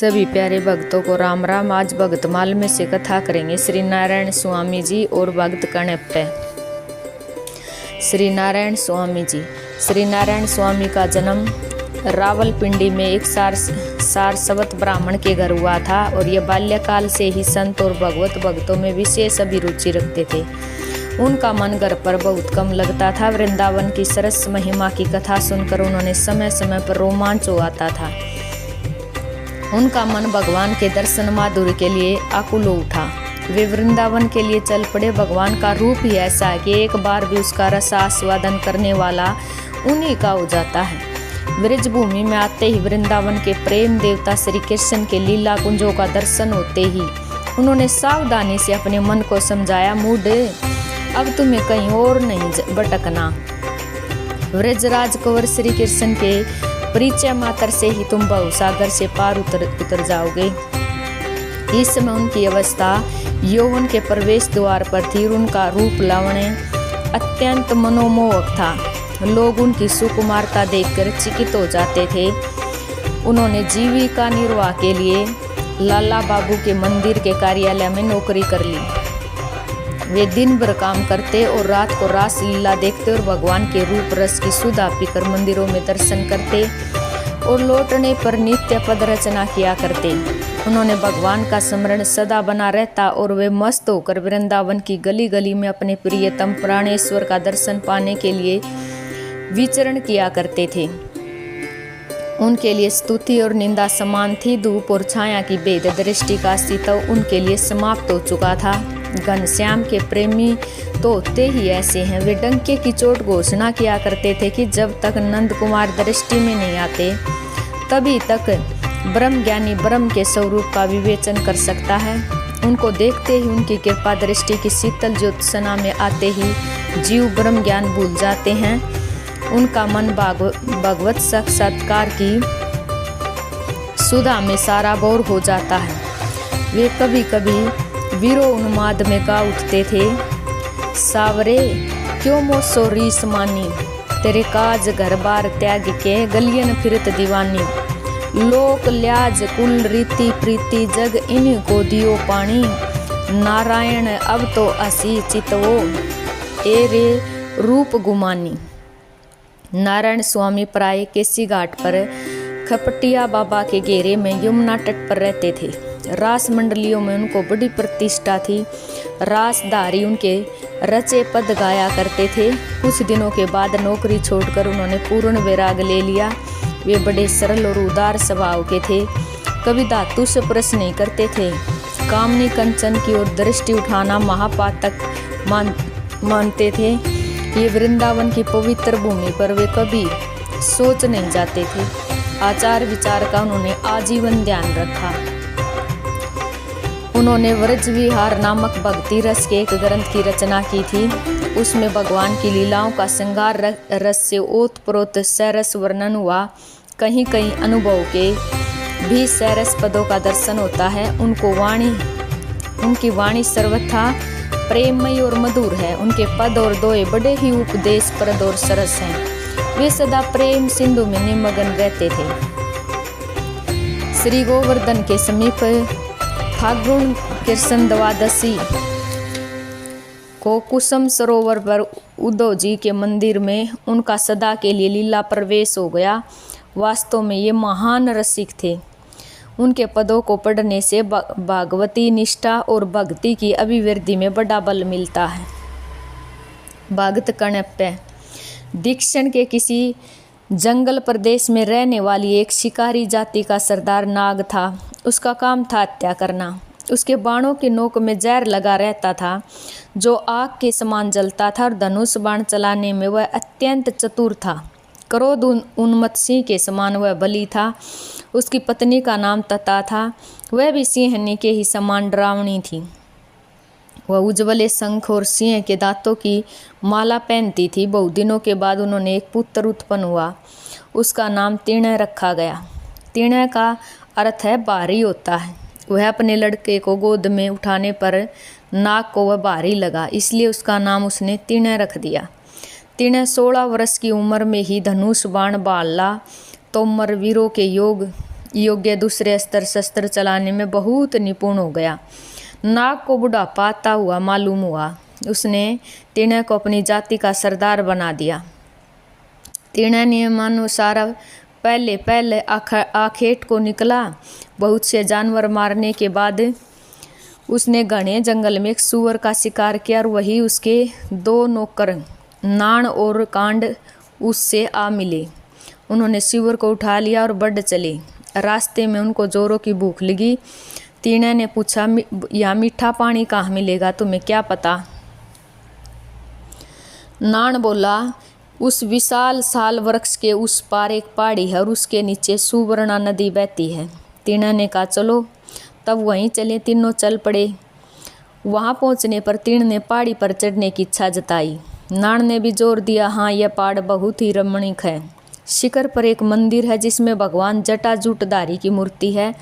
सभी प्यारे भक्तों को राम राम। आज भक्तमाल में से कथा करेंगे श्री नारायण स्वामी जी और भक्त कण्वप्पे। श्री नारायण स्वामी जी। श्री नारायण स्वामी का जन्म रावलपिंडी में एक सारस्वत ब्राह्मण के घर हुआ था और ये बाल्यकाल से ही संत और भगवत भक्तों में विशेष अभिरुचि रखते थे। उनका मन घर पर बहुत कम लगता था। वृंदावन की सरस महिमा की कथा सुनकर उन्होंने समय समय पर रोमांच हो आता था। उनका मन भगवान के दर्शन माधुर्य के लिए आकुल हो उठा। वे वृंदावन के लिए चल पड़े। भगवान का रूप ही ऐसा है कि एक बार भी उसका रस आस्वादन करने वाला उन्हीं का हो जाता है। ब्रज भूमि में आते ही वृंदावन के प्रेम देवता श्री कृष्ण के लीला कुंजों का दर्शन होते ही उन्होंने सावधानी से अपने मन को समझाया, मूढ़े, अब तुम्हें कहीं और नहीं भटकना। व्रजराज कुंवर श्री कृष्ण के परिचय मात्र से ही तुम भवसागर से पार उतर जाओगे। इस समय उनकी अवस्था यौवन के प्रवेश द्वार पर थी। उनका रूप लावण्य अत्यंत मनोमोहक था। लोग उनकी सुकुमारता देखकर चकित हो जाते थे। उन्होंने जीविका निर्वाह के लिए लाला बाबू के मंदिर के कार्यालय में नौकरी कर ली। वे दिन भर काम करते और रात को रास लीला देखते और भगवान के रूप रस की सुधा पीकर मंदिरों में दर्शन करते और लौटने पर नित्य पद रचना किया करते। उन्होंने भगवान का स्मरण सदा बना रहता और वे मस्त होकर वृंदावन की गली गली में अपने प्रियतम प्राणेश्वर का दर्शन पाने के लिए विचरण किया करते थे। उनके लिए स्तुति और निंदा समान थी। धूप और छाया की भेद दृष्टि का अस्तित्व उनके लिए समाप्त हो चुका था। घनश्याम के प्रेमी तो होते ही ऐसे हैं। वे डंके की चोट घोषणा किया करते थे कि जब तक नंद कुमार दृष्टि में नहीं आते तभी तक ब्रह्म ज्ञानी ब्रह्म के स्वरूप का विवेचन कर सकता है। उनको देखते ही उनकी कृपा दृष्टि की शीतल ज्योत्सना में आते ही जीव ब्रह्म ज्ञान भूल जाते हैं। उनका मन भगवत साक्षात्कार की सुधा में साराबोर हो जाता है। वे कभी कभी वीरो उन्माद में गा उठते थे, सावरे क्यों मोसो रीस मानी, तेरे काज घर बार त्याग के गलियन फिरत दीवानी। लोक ल्याज कुल रीति प्रीति जग इन को दियो पानी, नारायण अब तो असी चितवो ए रे रूप गुमानी। नारायण स्वामी प्राय केसी घाट पर खपटिया बाबा के घेरे में यमुना तट पर रहते थे। रास मंडलियों में उनको बड़ी प्रतिष्ठा थी। रासधारी उनके रचे पद गाया करते थे। कुछ दिनों के बाद नौकरी छोड़कर उन्होंने पूर्ण वैराग ले लिया। वे बड़े सरल और उदार स्वभाव के थे। कभी धातु से प्रश्न नहीं करते थे। कामनी कंचन की ओर दृष्टि उठाना महापातक मानते थे। ये वृंदावन की पवित्र भूमि पर वे कभी सोच नहीं जाते थे। आचार विचार का उन्होंने आजीवन ध्यान रखा। उन्होंने व्रज विहार नामक भक्ति रस के एक ग्रंथ की रचना की थी। उसमें भगवान की लीलाओं का श्रृंगार रस से ओतप्रोत सरस वर्णन हुआ। कहीं कहीं अनुभव के भी सरस पदों का दर्शन होता है। उनकी वाणी सर्वथा प्रेममयी और मधुर है। उनके पद और दोहे बड़े ही उपदेशप्रद और सरस हैं। वे सदा प्रेम सिंधु में निमग्न रहते थे। श्री गोवर्धन के समीप फाल्गुन कृष्ण द्वादशी को कुसुम सरोवर पर उद्धव जी के मंदिर में उनका सदा के लिए लीला प्रवेश हो गया। वास्तव में ये महान रसिक थे। उनके पदों को पढ़ने से भागवती निष्ठा और भक्ति की अभिवृद्धि में बड़ा बल मिलता है। भक्त कण्वप्पे दक्षिण के किसी जंगल प्रदेश में रहने वाली एक शिकारी जाति का सरदार नाग था। उसका काम था हत्या करना। उसके बाणों की नोक में जहर लगा रहता था जो आग के समान जलता था और धनुष बाण चलाने में वह अत्यंत चतुर था। क्रोध उन्मत्त सिंह के समान वह बली था। उसकी पत्नी का नाम तता था। वह भी सिंहनी के ही समान डरावनी थी। वह उज्ज्वले शंख और सिंह के दांतों की माला पहनती थी। बहुत दिनों के बाद उन्होंने एक पुत्र उत्पन्न हुआ। उसका नाम तीर्ण रखा गया। तीर्ण का अर्थ है भारी होता है। वह अपने लड़के को गोद में उठाने पर नाग को वह भारी लगा, इसलिए उसका नाम उसने तीर्ण रख दिया। तीर्ण 16 वर्ष की उम्र में ही धनुष बाण बाला तोमर वीरों के योग योग्य दूसरे अस्त्र शस्त्र चलाने में बहुत निपुण हो गया। नाग को बुढ़ापा आता हुआ मालूम हुआ। उसने तीर्णय को अपनी जाति का सरदार बना दिया। तीर्णय नियमानुसार पहले आखेट को निकला। बहुत से जानवर मारने के बाद उसने घने जंगल में एक सूअर का शिकार किया और वही उसके 2 नौकर नाण और कांड उससे आ मिले। उन्होंने सूअर को उठा लिया और बढ़ चले। रास्ते में उनको जोरों की भूख लगी। तीर्णय ने पूछा, यहाँ मीठा पानी कहाँ मिलेगा, तुम्हें क्या पता? नाण बोला, उस विशाल साल वृक्ष के उस पार एक पहाड़ी है और उसके नीचे सुवर्णा नदी बहती है। तीर्णय ने कहा, चलो। तब वहीं चले। तीनों चल पड़े। वहां पहुंचने पर तीर्णय ने पहाड़ी पर चढ़ने की इच्छा जताई। नाण ने भी जोर दिया, हाँ, यह पहाड़ बहुत ही रमणीक है। शिखर पर एक मंदिर है जिसमें भगवान जटाजूटधारी की मूर्ति है।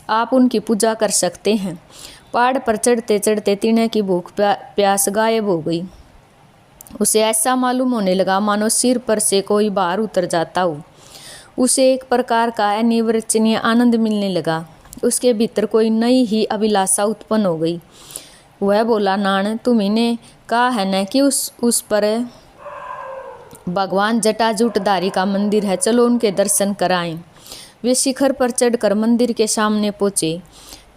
आप उनकी पूजा कर सकते हैं। पहाड़ पर चढ़ते चढ़ते तीर्णय की भूख प्यास गायब हो गई। उसे ऐसा मालूम होने लगा मानो सिर पर से कोई भार उतर जाता हो। उसे एक प्रकार का अनिर्वचनीय आनंद मिलने लगा। उसके भीतर कोई नई ही अभिलाषा उत्पन्न हो गई। वह बोला, नाण, तुम्हें कहा है न कि उस पर भगवान जटाजूटधारी का मंदिर है, चलो उनके दर्शन कराएं। वे शिखर पर चढ़कर मंदिर के सामने पहुंचे।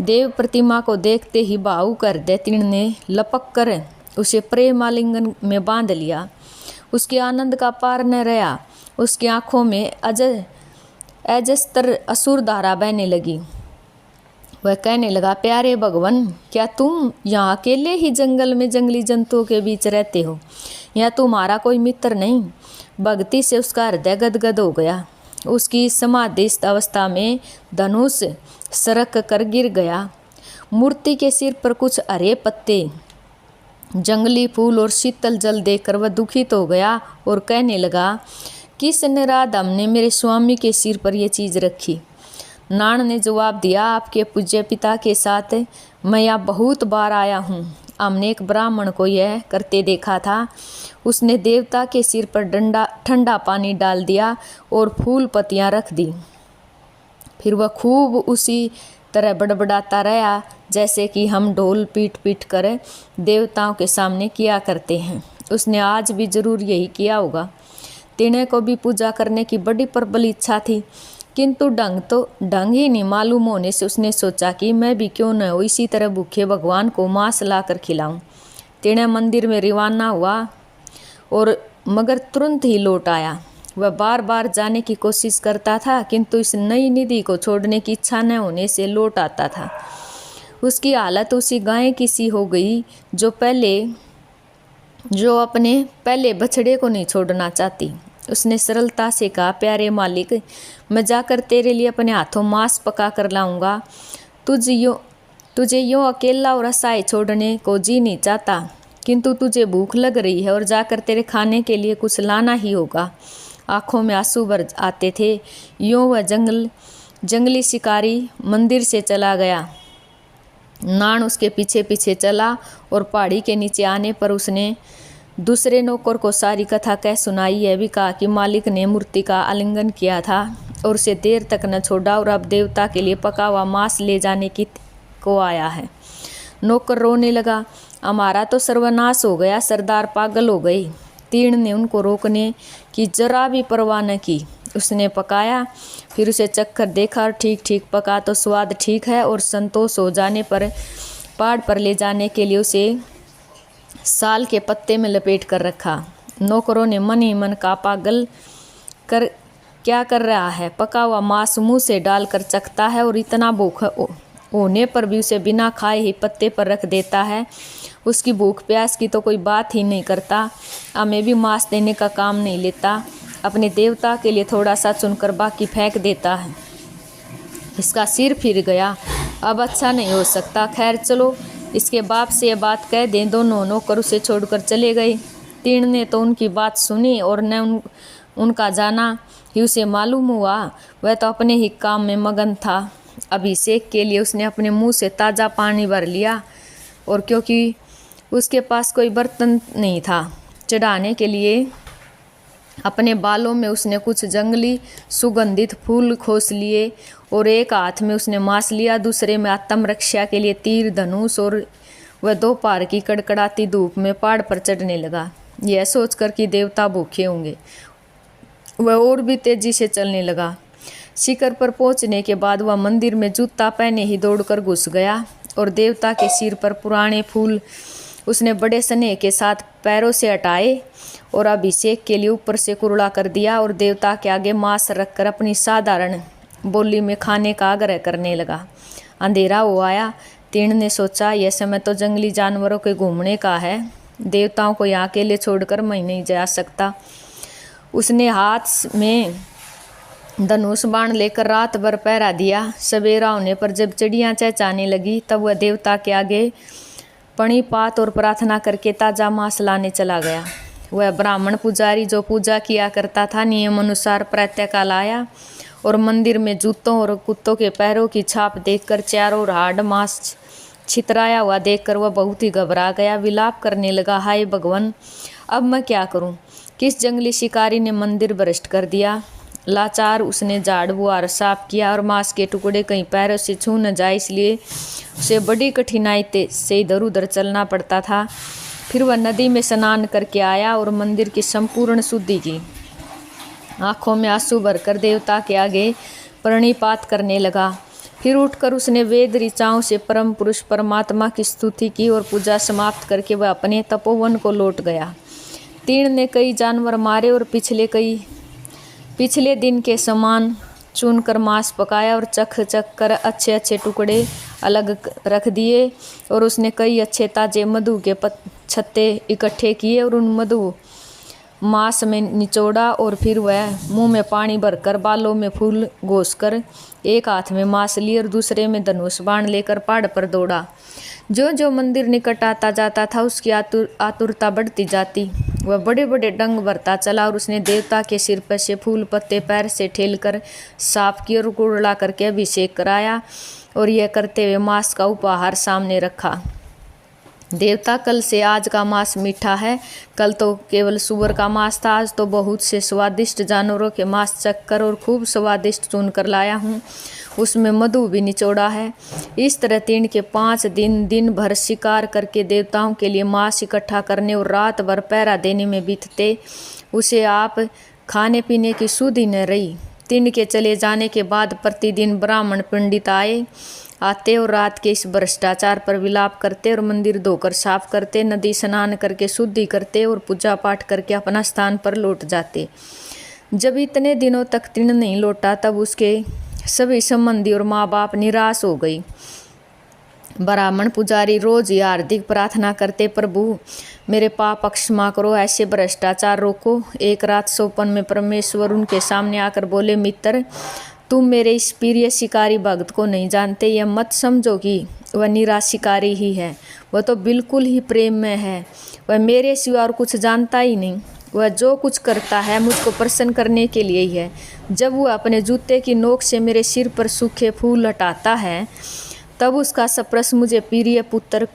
देव प्रतिमा को देखते ही भावुक कर दे तीर्णय ने लपक कर उसे प्रेम आलिंगन में बांध लिया। उसके आनंद का पार न रहा। उसकी आंखों में अजस्तर असुर धारा बहने लगी। वह कहने लगा, प्यारे भगवान, क्या तुम यहाँ अकेले ही जंगल में जंगली जंतुओं के बीच रहते हो? यहाँ तुम्हारा कोई मित्र नहीं? भक्ति से उसका हृदय गदगद हो गया। उसकी समाधिस्थ अवस्था में धनुष सरक कर गिर गया। मूर्ति के सिर पर कुछ हरे पत्ते, जंगली फूल और शीतल जल देखकर वह दुखित हो गया और कहने लगा, किस निराधम ने मेरे स्वामी के सिर पर यह चीज रखी? नाण ने जवाब दिया, आपके पूज्य पिता के साथ मैं यहाँ बहुत बार आया हूँ। हमने एक ब्राह्मण को यह करते देखा था। उसने देवता के सिर पर ठंडा पानी डाल दिया और फूल पत्तियाँ रख दी। फिर वह खूब उसी तरह बड़बड़ाता रहा जैसे कि हम ढोल पीट पीट कर देवताओं के सामने किया करते हैं। उसने आज भी जरूर यही किया होगा। तीर्णय को भी पूजा करने की बड़ी प्रबल इच्छा थी, किंतु ढंग ही नहीं मालूम होने से उसने सोचा कि मैं भी क्यों न हो इसी तरह भूखे भगवान को मांस लाकर खिलाऊं। तीर्णय मंदिर में रवाना हुआ और मगर तुरंत ही लौट आया। वह बार बार जाने की कोशिश करता था, किंतु इस नई निधि को छोड़ने की इच्छा न होने से लौट आता था। उसकी हालत उसी गाय की सी हो गई जो अपने पहले बछड़े को नहीं छोड़ना चाहती। उसने सरलता से कहा, प्यारे मालिक, मैं जाकर तेरे लिए अपने हाथों मांस पका कर लाऊंगा। तुझे यूँ अकेला और असहाय छोड़ने को जी नहीं चाहता, किंतु तुझे भूख लग रही है और जाकर तेरे खाने के लिए कुछ लाना ही होगा। आंखों में आंसू भर आते थे। यूँ वह जंगली शिकारी मंदिर से चला गया। नाण उसके पीछे पीछे चला और पहाड़ी के नीचे आने पर उसने दूसरे नौकर को सारी कथा कह सुनाई। यह भी कहा कि मालिक ने मूर्ति का आलिंगन किया था और उसे देर तक न छोड़ा और अब देवता के लिए पका हुआ मांस ले जाने को आया है। नौकर रोने लगा, हमारा तो सर्वनाश हो गया, सरदार पागल हो गई। तीर्णय ने उनको रोकने की जरा भी परवाह न की। उसने पकाया, फिर उसे चखकर देखा और ठीक ठीक पका तो स्वाद ठीक है और संतोष हो जाने पर पहाड़ पर ले जाने के लिए उसे साल के पत्ते में लपेट कर रखा। नौकरों ने मन ही मन का पागल क्या कर रहा है, पका हुआ मांस मुंह से डालकर चखता है और इतना भूख होने पर भी उसे बिना खाए ही पत्ते पर रख देता है। उसकी भूख प्यास की तो कोई बात ही नहीं करता। हमें भी मांस देने का काम नहीं लेता, अपने देवता के लिए थोड़ा सा चुनकर बाकी फेंक देता है। इसका सिर फिर गया, अब अच्छा नहीं हो सकता। खैर चलो, इसके बाप से यह बात कह दें। दोनों नौकर उसे छोड़कर चले गए। तीर्णय ने तो उनकी बात सुनी और न उनका जाना ही उसे मालूम हुआ। वह तो अपने ही काम में मगन था। अभिषेक के लिए उसने अपने मुंह से ताज़ा पानी भर लिया और क्योंकि उसके पास कोई बर्तन नहीं था चढ़ाने के लिए, अपने बालों में उसने कुछ जंगली सुगंधित फूल खोस लिए और एक हाथ में उसने मांस लिया, दूसरे में आत्मरक्षा के लिए तीर धनुष, और वह दोपहर की कड़कड़ाती धूप में पहाड़ पर चढ़ने लगा। यह सोचकर कि देवता भूखे होंगे, वह और भी तेजी से चलने लगा। शिखर पर पहुंचने के बाद वह मंदिर में जूता पहने ही दौड़कर घुस गया और देवता के सिर पर पुराने फूल उसने बड़े स्नेह के साथ पैरों से हटाए और अभिषेक के लिए ऊपर से कुरड़ा कर दिया और देवता के आगे मांस रखकर अपनी साधारण बोली में खाने का आग्रह करने लगा। अंधेरा हो आया। तीर्ण ने सोचा, यह समय तो जंगली जानवरों के घूमने का है, देवताओं को यहाँ अकेले छोड़कर मैं नहीं जा सकता। उसने हाथ में धनुष बाण लेकर रात भर पहरा दिया। सवेरा होने पर जब चिड़ियाँ चहचहाने लगी तब वह देवता के आगे पणिपात और प्रार्थना करके ताजा मांस लाने चला गया। वह ब्राह्मण पुजारी जो पूजा किया करता था नियम अनुसार प्रातःकाल आया और मंदिर में जूतों और कुत्तों के पैरों की छाप देखकर चारों ओर हाड़ मांस छितराया हुआ देखकर वह बहुत ही घबरा गया। विलाप करने लगा, हाय भगवान, अब मैं क्या करूं? किस जंगली शिकारी ने मंदिर भ्रष्ट कर दिया। लाचार उसने झाड़ बुहार साफ किया और मांस के टुकड़े कहीं पैरों से छू न जाए, इसलिए उसे बड़ी कठिनाई से इधर उधर चलना पड़ता था। फिर वह नदी में स्नान करके आया और मंदिर की संपूर्ण शुद्धि की। आंखों में आंसू भरकर देवता के आगे प्रणिपात करने लगा। फिर उठकर उसने वेद ऋचाओं से परम पुरुष परमात्मा की स्तुति की और पूजा समाप्त करके वह अपने तपोवन को लौट गया। तीर्ण ने कई जानवर मारे और पिछले दिन के समान चुनकर मांस पकाया और चख कर अच्छे अच्छे टुकड़े अलग रख दिए और उसने कई अच्छे ताजे मधु के छत्ते इकट्ठे किए और उन मधु मांस में निचोड़ा और फिर वह मुंह में पानी भरकर बालों में फूल घोंसकर एक हाथ में मांस ली और दूसरे में धनुष बाण लेकर पहाड़ पर दौड़ा। जो जो मंदिर निकट आता जाता था उसकी आतुरता बढ़ती जाती। वह बड़े बड़े डंग भरता चला और उसने देवता के सिर पर से फूल पत्ते पैर से ठेलकर साफ किए और कुरला करके अभिषेक कराया और यह करते हुए मांस का उपहार सामने रखा। देवता, कल से आज का मांस मीठा है। कल तो केवल सुअर का मांस था, आज तो बहुत से स्वादिष्ट जानवरों के मांस चखकर और खूब स्वादिष्ट चुनकर लाया हूँ, उसमें मधु भी निचोड़ा है। इस तरह तीर्ण के 5 दिन भर शिकार करके देवताओं के लिए मांस इकट्ठा करने और रात भर पहरा देने में बीतते। उसे आप खाने पीने की सुधि न रही। तीर्ण के चले जाने के बाद प्रतिदिन ब्राह्मण पंडित आते और रात के इस भ्रष्टाचार पर विलाप करते और मंदिर धोकर साफ करते, नदी स्नान करके शुद्धि करते और पूजा पाठ करके अपना स्थान पर लौट जाते। जब इतने दिनों तक तीर्ण नहीं लौटा तब उसके सभी संबंधी और माँ बाप निराश हो गई। ब्राह्मण पुजारी रोज ही हार्दिक प्रार्थना करते, प्रभु मेरे पाप क्षमा करो, ऐसे भ्रष्टाचार रोको। एक रात सोपन में परमेश्वर उनके सामने आकर बोले, मित्र, तुम मेरे इस प्रिय शिकारी भक्त को नहीं जानते। यह मत समझो कि वह निरा शिकारी ही है, वह तो बिल्कुल ही प्रेम में है। वह मेरे सिवा और कुछ जानता ही नहीं। वह जो कुछ करता है मुझको प्रसन्न करने के लिए ही है। जब वह अपने जूते की नोक से मेरे सिर पर सूखे फूल हटाता है तब उसका स्पर्श मुझे प्रिय पुत्र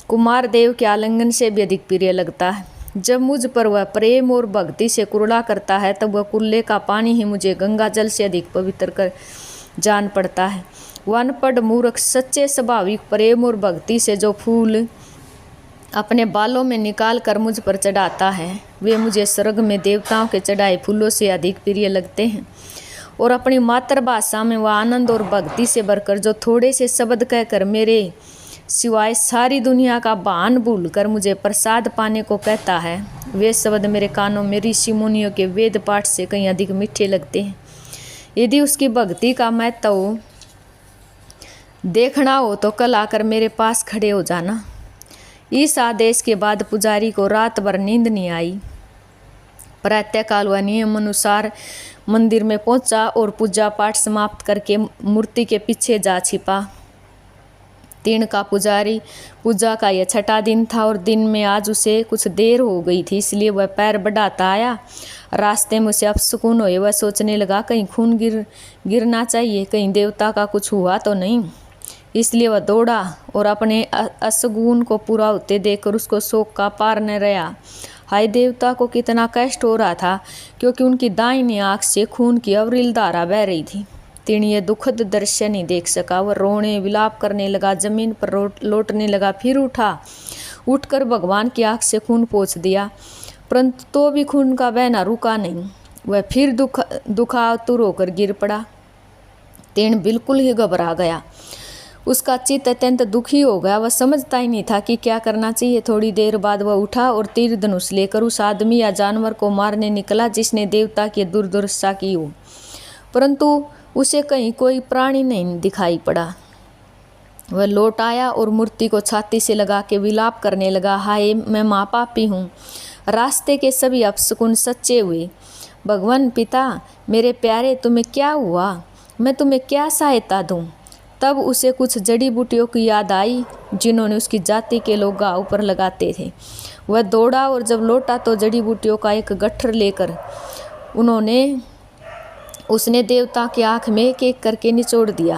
कुमार देव के आलिंगन से भी अधिक प्रिय लगता है। जब मुझ पर वह प्रेम और भक्ति से कुरला करता है तब वह कुल्ले का पानी ही मुझे गंगा जल से अधिक पवित्र कर जान पड़ता है। वह अनपढ़ मूर्ख सच्चे स्वाभाविक प्रेम और भक्ति से जो फूल अपने बालों में निकाल कर मुझ पर चढ़ाता है वे मुझे स्वर्ग में देवताओं के चढ़ाए फूलों से अधिक प्रिय लगते हैं। और अपनी मातृभाषा में वह आनंद और भक्ति से भरकर जो थोड़े से शब्द कहकर मेरे सिवाय सारी दुनिया का भान भूलकर मुझे प्रसाद पाने को कहता है, वे शब्द मेरे कानों में ऋषि मुनियों के वेद पाठ से कहीं अधिक मीठे लगते हैं। यदि उसकी भक्ति का महत्व देखना हो तो कल आकर मेरे पास खड़े हो जाना। इस आदेश के बाद पुजारी को रात भर नींद नहीं आई। प्रातःकाल वह नियम अनुसार मंदिर में पहुंचा और पूजा पाठ समाप्त करके मूर्ति के पीछे जा छिपा। तीर्ण का पुजारी पूजा का यह 6ठा दिन था और दिन में आज उसे कुछ देर हो गई थी, इसलिए वह पैर बढ़ाता आया। रास्ते में उसे अपसुकून हुए। वह सोचने लगा, कहीं खून गिरना चाहिए, कहीं देवता का कुछ हुआ तो नहीं। इसलिए वह दौड़ा और अपने असगुन को पूरा होते देखकर उसको शोक का पार न रहा। हाय देवता को कितना कष्ट हो रहा था, क्योंकि उनकी दाहिनी आंख से खून की अविरल धारा बह रही थी। तीन ये दुखद दृश्य नहीं देख सका। वह रोने विलाप करने लगा, जमीन पर लौटने लगा। फिर उठकर भगवान की आंख से खून पोंछ दिया, परंतु तो भी खून का बहना रुका नहीं। वह फिर दुखातुर होकर गिर पड़ा। तीन बिल्कुल ही घबरा गया। उसका चित्त अत्यंत दुखी हो गया। वह समझता ही नहीं था कि क्या करना चाहिए। थोड़ी देर बाद वह उठा और तीर धनुष लेकर उस आदमी या जानवर को मारने निकला जिसने देवता की दुर्दशा की हो, परंतु उसे कहीं कोई प्राणी नहीं दिखाई पड़ा। वह लौट आया और मूर्ति को छाती से लगा के विलाप करने लगा, हाय मैं महापापी हूँ। रास्ते के सभी अपशकुन सच्चे हुए। भगवान पिता मेरे प्यारे, तुम्हें क्या हुआ? मैं तुम्हें क्या सहायता दूँ? तब उसे कुछ जड़ी बूटियों की याद आई जिन्होंने उसकी जाति के लोग घाव पर लगाते थे। वह दौड़ा और जब लौटा तो जड़ी बूटियों का एक गट्ठर लेकर उसने देवता की आँख में एक एक करके निचोड़ दिया,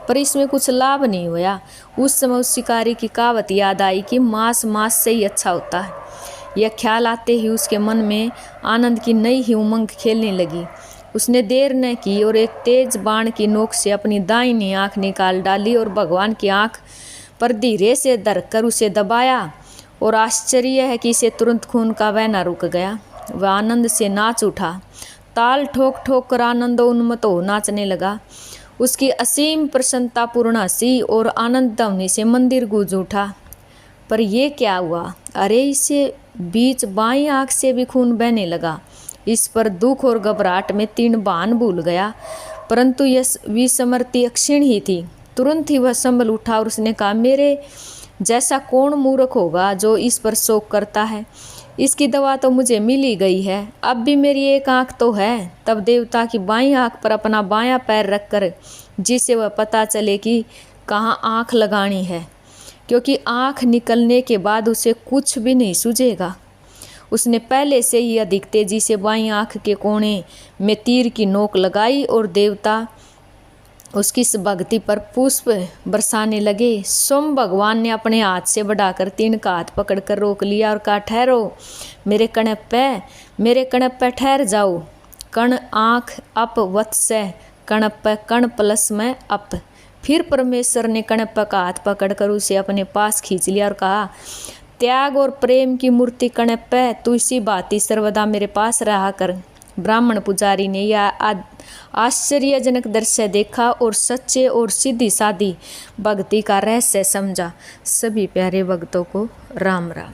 पर इसमें कुछ लाभ नहीं हुआ। उस समय उस शिकारी की कहावत याद आई कि मांस से ही अच्छा होता है। यह ख्याल आते ही उसके मन में आनंद की नई ही उमंग खेलने लगी। उसने देर न की और एक तेज बाण की नोक से अपनी दाहिनी आँख निकाल डाली और भगवान की आँख पर धीरे से धरकर उसे दबाया, और आश्चर्य है कि इसे तुरंत खून का बहना रुक गया। वह आनंद से नाच उठा, ताल ठोक ठोक कर आनंद उन्मत्त हो नाचने लगा। उसकी असीम प्रसन्नतापूर्ण हंसी और आनंद ध्वनि से मंदिर गूंज उठा। पर यह क्या हुआ? अरे, इसे बीच बाईं आँख से भी खून बहने लगा। इस पर दुख और घबराहट में तीन बाण भूल गया, परंतु यह विस्मृति क्षीण ही थी। तुरंत ही वह संभल उठा और उसने कहा, मेरे जैसा कौन मूर्ख होगा जो इस पर शोक करता है? इसकी दवा तो मुझे मिल ही गई है। अब भी मेरी एक आँख तो है। तब देवता की बाईं आँख पर अपना बायां पैर रखकर, जिससे वह पता चले कि कहाँ आँख लगानी है, क्योंकि आँख निकलने के बाद उसे कुछ भी नहीं सूझेगा। उसने पहले से ही अधिक तेजी से बाईं आँख के कोने में तीर की नोक लगाई और देवता उसकी इस भक्ति पर पुष्प बरसाने लगे। स्वयं भगवान ने अपने हाथ से बढ़ाकर तीन का हाथ पकड़कर रोक लिया और कहा, ठहरो मेरे कणप ठहर जाओ। कण आँख अप वत्स कणप कण प्लस में अप। फिर परमेश्वर ने कणप का हाथ पकड़कर उसे अपने पास खींच लिया और कहा, त्याग और प्रेम की मूर्ति कणप, तू इसी भांति सर्वदा मेरे पास रहा कर। ब्राह्मण पुजारी ने यह आश्चर्यजनक दृश्य देखा और सच्चे और सीधी सादी भक्ति का रहस्य समझा। सभी प्यारे भक्तों को राम राम।